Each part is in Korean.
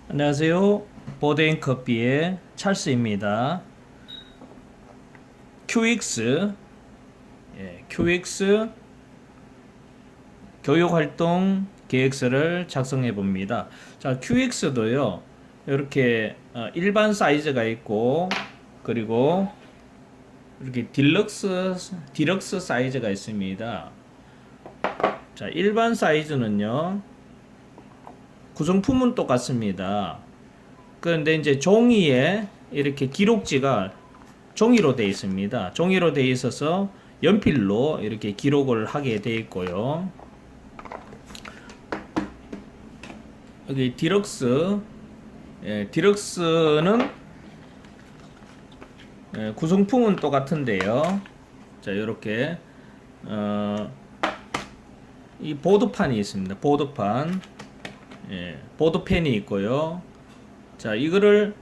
안녕하세요. 보드앤커피의 찰스입니다. QX, QX 교육활동 계획서를 작성해 봅니다. 자, QX도요, 이렇게 일반 사이즈가 있고, 그리고 이렇게 디럭스 사이즈가 있습니다. 자, 일반 사이즈는요, 구성품은 똑같습니다. 그런데 이제 종이에 이렇게 기록지가 종이로 되어 있습니다. 종이로 되어 있어서 연필로 이렇게 기록을 하게 되어 있고요. 여기 디럭스, 디럭스는 구성품은 똑같은데요. 자, 이렇게 이 보드판이 있습니다. 보드판, 보드펜이 있고요. 자, 이거를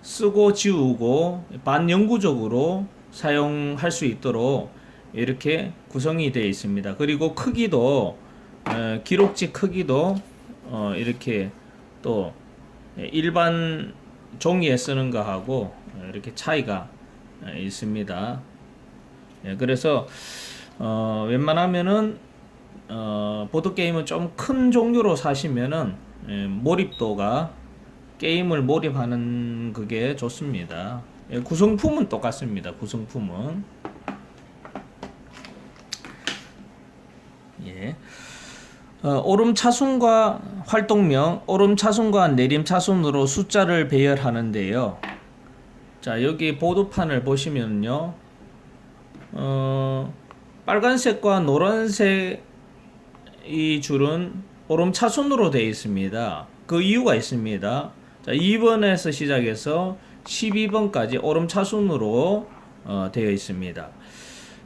쓰고 지우고 반영구적으로 사용할 수 있도록 이렇게 구성이 되어 있습니다. 그리고 크기도 기록지 크기도 이렇게 또 일반 종이에 쓰는 거하고 이렇게 차이가 있습니다. 그래서 웬만하면은 보드게임은 좀 큰 종류로 사시면은 몰입도가 게임을 몰입하는 그게 좋습니다. 구성품은 똑같습니다. 구성품은 오름 차순과 활동명, 오름 차순과 내림 차순으로 숫자를 배열하는데요. 자, 여기 보드판을 보시면요, 빨간색과 노란색 이 줄은 오름 차순으로 되어 있습니다. 그 이유가 있습니다. 자, 2번에서 시작해서 12번까지 오름 차순으로 되어 있습니다.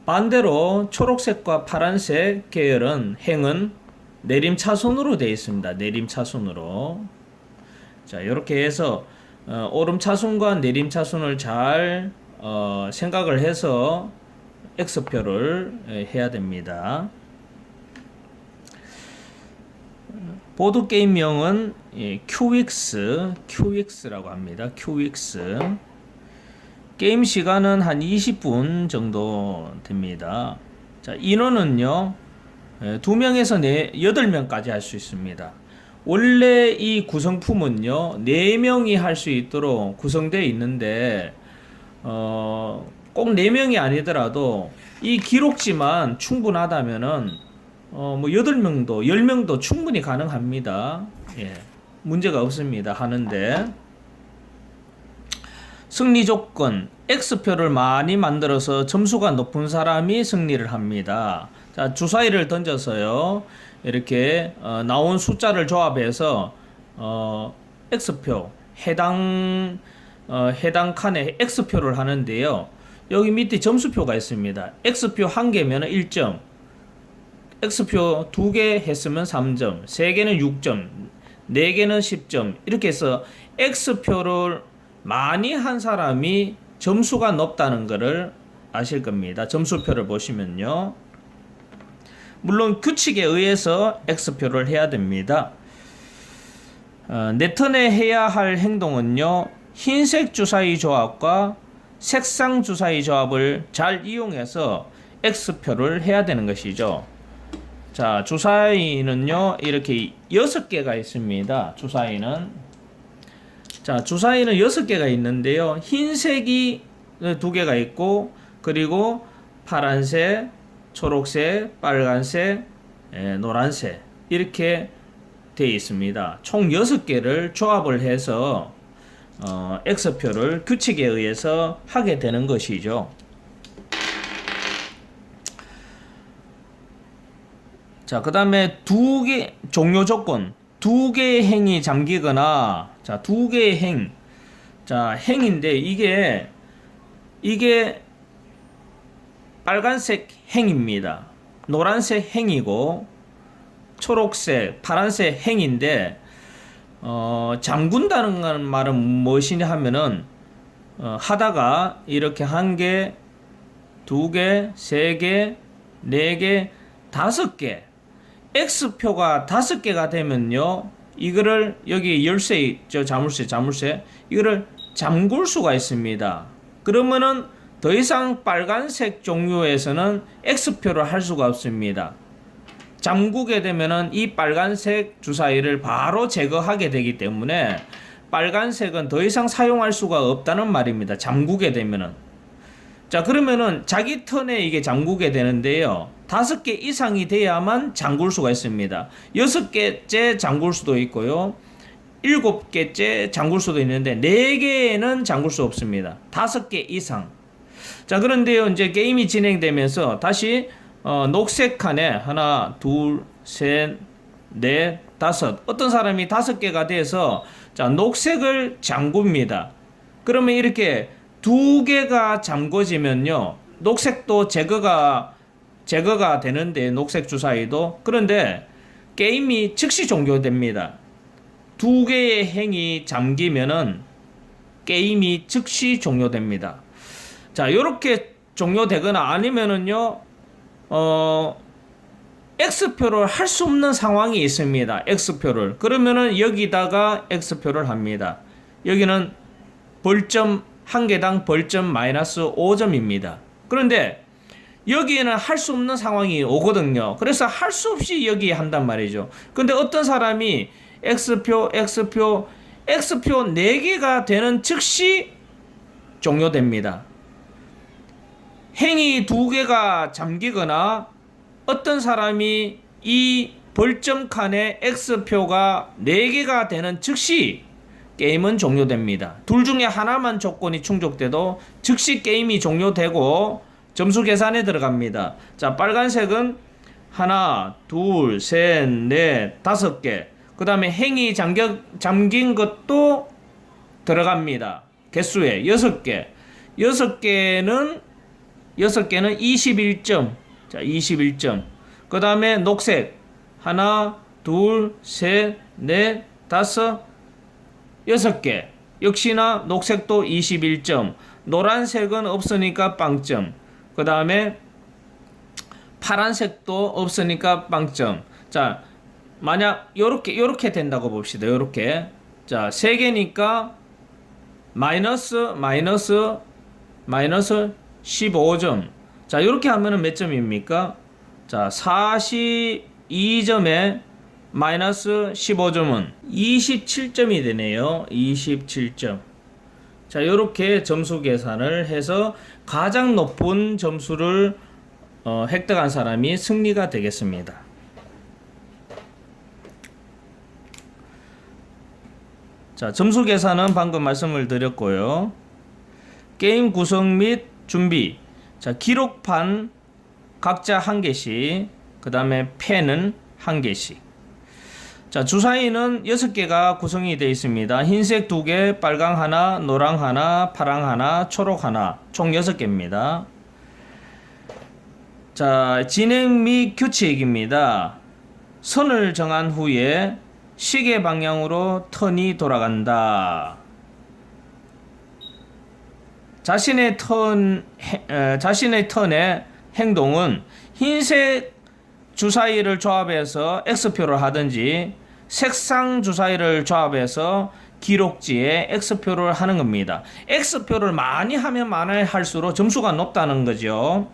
반대로 초록색과 파란색 계열은 행은 내림 차순으로 되어 있습니다. 내림 차순으로. 자, 이렇게 해서 오름 차순과 내림 차순을 잘 생각을 해서 X표를 해야 됩니다. 보드게임명은 QX라고 합니다. QX. 게임 시간은 한 20분 정도 됩니다. 자, 인원은요, 2명에서 8명까지 할 수 있습니다. 원래 이 구성품은요, 4명이 할 수 있도록 구성되어 있는데, 꼭 4명이 아니더라도 이 기록지만 충분하다면은 뭐 8명도 10명도 충분히 가능합니다. 문제가 없습니다. 하는데 승리 조건 X표를 많이 만들어서 점수가 높은 사람이 승리를 합니다. 자, 주사위를 던져서요, 이렇게 나온 숫자를 조합해서 X표 해당 칸에 X표를 하는데요. 여기 밑에 점수표가 있습니다. X표 1개면 1점, X표 2개 했으면 3점, 3개는 6점, 4개는 10점, 이렇게 해서 X표를 많이 한 사람이 점수가 높다는 것을 아실 겁니다. 점수표를 보시면요. 물론 규칙에 의해서 X표를 해야 됩니다. 내 턴에 해야 할 행동은요, 흰색 주사위 조합과 색상 주사위 조합을 잘 이용해서 X표를 해야 되는 것이죠. 자, 주사위는요, 이렇게 6개가 있습니다. 주사위는 6개가 있는데요. 흰색이 2개가 있고, 그리고 파란색, 초록색, 빨간색, 노란색, 이렇게 되어 있습니다. 총 6개를 조합을 해서 X표를 규칙에 의해서 하게 되는 것이죠. 자, 그 다음에 종료 조건, 2개의 행이 잠기거나, 자, 2개의 행. 자, 행인데, 이게 빨간색 행입니다. 노란색 행이고, 초록색, 파란색 행인데, 잠군다는 말은 무엇이냐 하면은, 하다가 이렇게 1개, 2개, 3개, 4개, 5개, X표가 5개가 되면요, 이거를 여기 열쇠 있죠. 자물쇠 이거를 잠글 수가 있습니다. 그러면은 더 이상 빨간색 종류에서는 X표를 할 수가 없습니다. 잠그게 되면은 이 빨간색 주사위를 바로 제거하게 되기 때문에 빨간색은 더 이상 사용할 수가 없다는 말입니다. 잠그게 되면은. 자, 그러면은 자기 턴에 이게 잠그게 되는데요. 5개 이상이 돼야만 잠글 수가 있습니다. 6개째 잠글 수도 있고요. 7개째 잠글 수도 있는데 4개는 잠글 수 없습니다. 5개 이상. 자, 그런데요, 이제 게임이 진행되면서 다시 녹색 칸에 하나, 둘, 셋, 넷, 다섯. 어떤 사람이 5개가 돼서 자, 녹색을 잠굽니다. 그러면 이렇게 2개가 잠궈지면요, 녹색도 제거가 되는데, 녹색 주사위도. 그런데 게임이 즉시 종료됩니다. 2개의 행이 잠기면은 게임이 즉시 종료됩니다. 자, 요렇게 종료되거나 아니면은요, X표를 할 수 없는 상황이 있습니다. X표를. 그러면은 여기다가 X표를 합니다. 여기는 벌점, 한 개당 벌점 마이너스 5점입니다. 그런데 여기에는 할 수 없는 상황이 오거든요. 그래서 할 수 없이 여기 한단 말이죠. 근데 어떤 사람이 X표 4개가 되는 즉시 종료됩니다. 행이 2개가 잠기거나 어떤 사람이 이 벌점 칸에 X표가 4개가 되는 즉시 게임은 종료됩니다. 둘 중에 하나만 조건이 충족돼도 즉시 게임이 종료되고 점수 계산에 들어갑니다. 자, 빨간색은 하나, 둘, 셋, 넷, 5개. 그 다음에 행이 잠긴 것도 들어갑니다. 개수에 6개. 6개는 21점. 자, 21점. 그 다음에 녹색. 하나, 둘, 셋, 넷, 5, 6개. 역시나 녹색도 21점. 노란색은 없으니까 빵점. 그 다음에 파란색도 없으니까 빵점. 자, 만약 요렇게 된다고 봅시다. 요렇게. 자, 3개니까 마이너스 15점. 자, 요렇게 하면은 몇 점입니까? 자, 42점에 마이너스 15점은 27점이 되네요. 27점. 자, 요렇게 점수 계산을 해서 가장 높은 점수를 획득한 사람이 승리가 되겠습니다. 자, 점수 계산은 방금 말씀을 드렸고요. 게임 구성 및 준비. 자, 기록판 각자 1개씩, 그 다음에 펜은 1개씩. 자, 주사위는 6개가 구성이 되어 있습니다. 흰색 2개, 빨강 하나, 노랑 하나, 파랑 하나, 초록 하나, 총 6개입니다. 자, 진행 및 규칙입니다. 선을 정한 후에 시계 방향으로 턴이 돌아간다. 자신의 턴의 행동은 흰색 주사위를 조합해서 X표를 하든지 색상 주사위를 조합해서 기록지에 X표를 하는 겁니다. X표를 많이 하면 많이 할수록 점수가 높다는 거죠.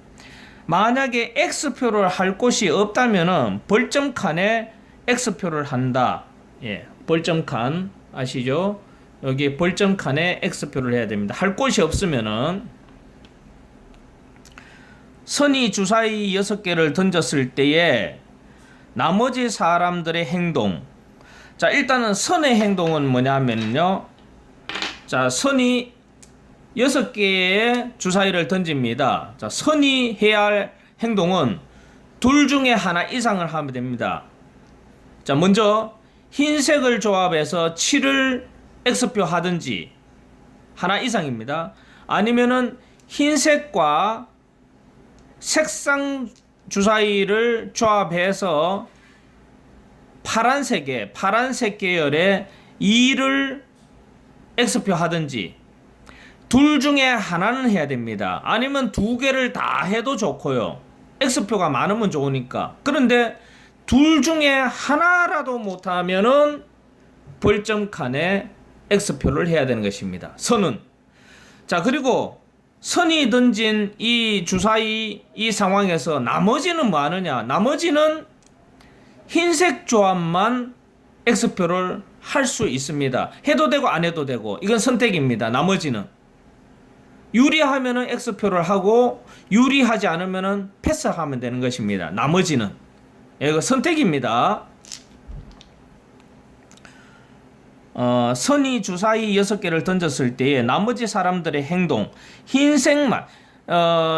만약에 X표를 할 곳이 없다면은 벌점 칸에 X표를 한다. 예, 벌점 칸 아시죠? 여기 벌점 칸에 X표를 해야 됩니다. 할 곳이 없으면은 선이 주사위 6개를 던졌을 때에 나머지 사람들의 행동. 자, 일단은 선의 행동은 뭐냐면요. 자, 선이 6개의 주사위를 던집니다. 자, 선이 해야 할 행동은 둘 중에 하나 이상을 하면 됩니다. 자, 먼저 흰색을 조합해서 7을 X표 하든지 하나 이상입니다. 아니면은 흰색과 색상 주사위를 조합해서 파란색 계열의 2를 X표 하든지 둘 중에 하나는 해야 됩니다. 아니면 2개를 다 해도 좋고요. X표가 많으면 좋으니까. 그런데 둘 중에 하나라도 못하면은 벌점 칸에 X표를 해야 되는 것입니다. 선은. 자, 그리고 선이 던진 이 주사위 이 상황에서 나머지는 뭐 하느냐? 나머지는 흰색 조합만 X표를 할 수 있습니다. 해도 되고 안 해도 되고 이건 선택입니다. 나머지는 유리하면은 X표를 하고 유리하지 않으면은 패스하면 되는 것입니다. 나머지는 이거 선택입니다. 선이 주사위 6개를 던졌을 때에 나머지 사람들의 행동 흰색만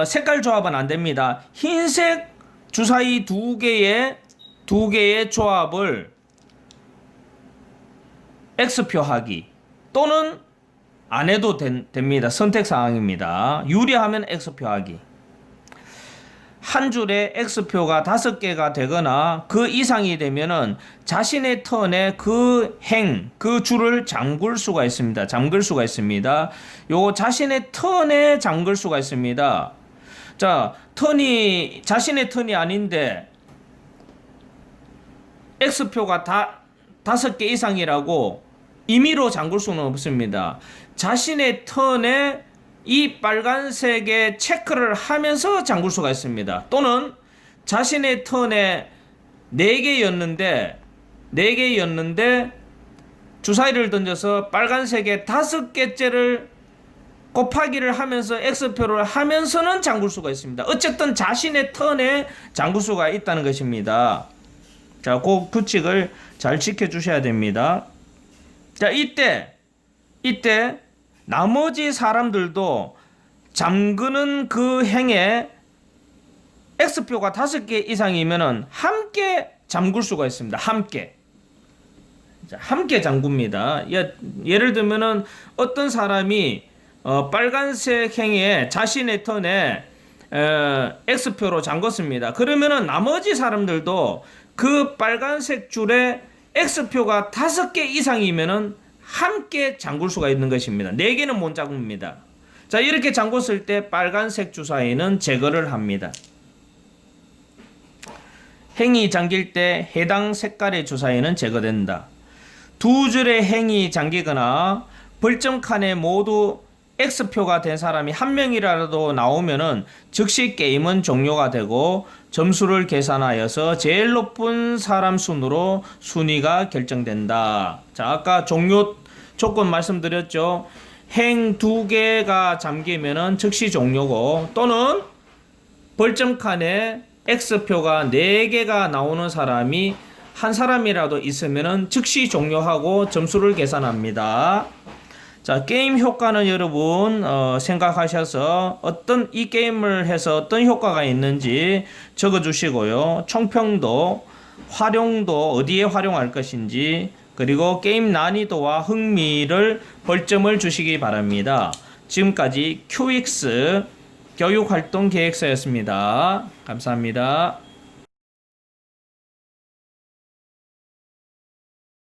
색깔 조합은 안 됩니다. 흰색 주사위 두 개의 조합을 X표 하기 또는 안 해도 됩니다. 선택 사항입니다. 유리하면 X표 하기. 한 줄에 X표가 5개가 되거나 그 이상이 되면은 자신의 턴에 그 줄을 잠글 수가 있습니다. 요 자신의 턴에 잠글 수가 있습니다. 자, 자신의 턴이 아닌데 X표가 5개 이상이라고 임의로 잠글 수는 없습니다. 자신의 턴에 이 빨간색의 체크를 하면서 잠글 수가 있습니다. 또는 자신의 턴에 4개였는데 주사위를 던져서 빨간색의 5개째를 곱하기를 하면서 X표를 하면서는 잠글 수가 있습니다. 어쨌든 자신의 턴에 잠글 수가 있다는 것입니다. 자, 그 규칙을 잘 지켜주셔야 됩니다. 자, 이때 나머지 사람들도 잠그는 그 행에 X표가 5개 이상이면은 함께 잠글 수가 있습니다. 함께 잠굽니다. 예를 들면은 어떤 사람이 빨간색 행에 자신의 턴에 X표로 잠궜습니다. 그러면은 나머지 사람들도 그 빨간색 줄에 X표가 5개 이상이면은 함께 잠글 수가 있는 것입니다. 4개는 못 잠깁니다. 자, 이렇게 잠궜을 때 빨간색 주사위는 제거를 합니다. 행이 잠길 때 해당 색깔의 주사위는 제거된다. 두 줄의 행이 잠기거나 벌점 칸에 모두 X표가 된 사람이 한 명이라도 나오면은 즉시 게임은 종료가 되고 점수를 계산하여서 제일 높은 사람 순으로 순위가 결정된다. 자, 아까 종료 조건 말씀드렸죠. 행 2개가 잠기면은 즉시 종료고 또는 벌점 칸에 X표가 4개가 나오는 사람이 한 사람이라도 있으면은 즉시 종료하고 점수를 계산합니다. 자, 게임 효과는 여러분 생각하셔서 이 게임을 해서 어떤 효과가 있는지 적어주시고요. 총평도, 활용도 어디에 활용할 것인지, 그리고 게임 난이도와 흥미를 벌점을 주시기 바랍니다. 지금까지 QX 교육활동계획서였습니다. 감사합니다.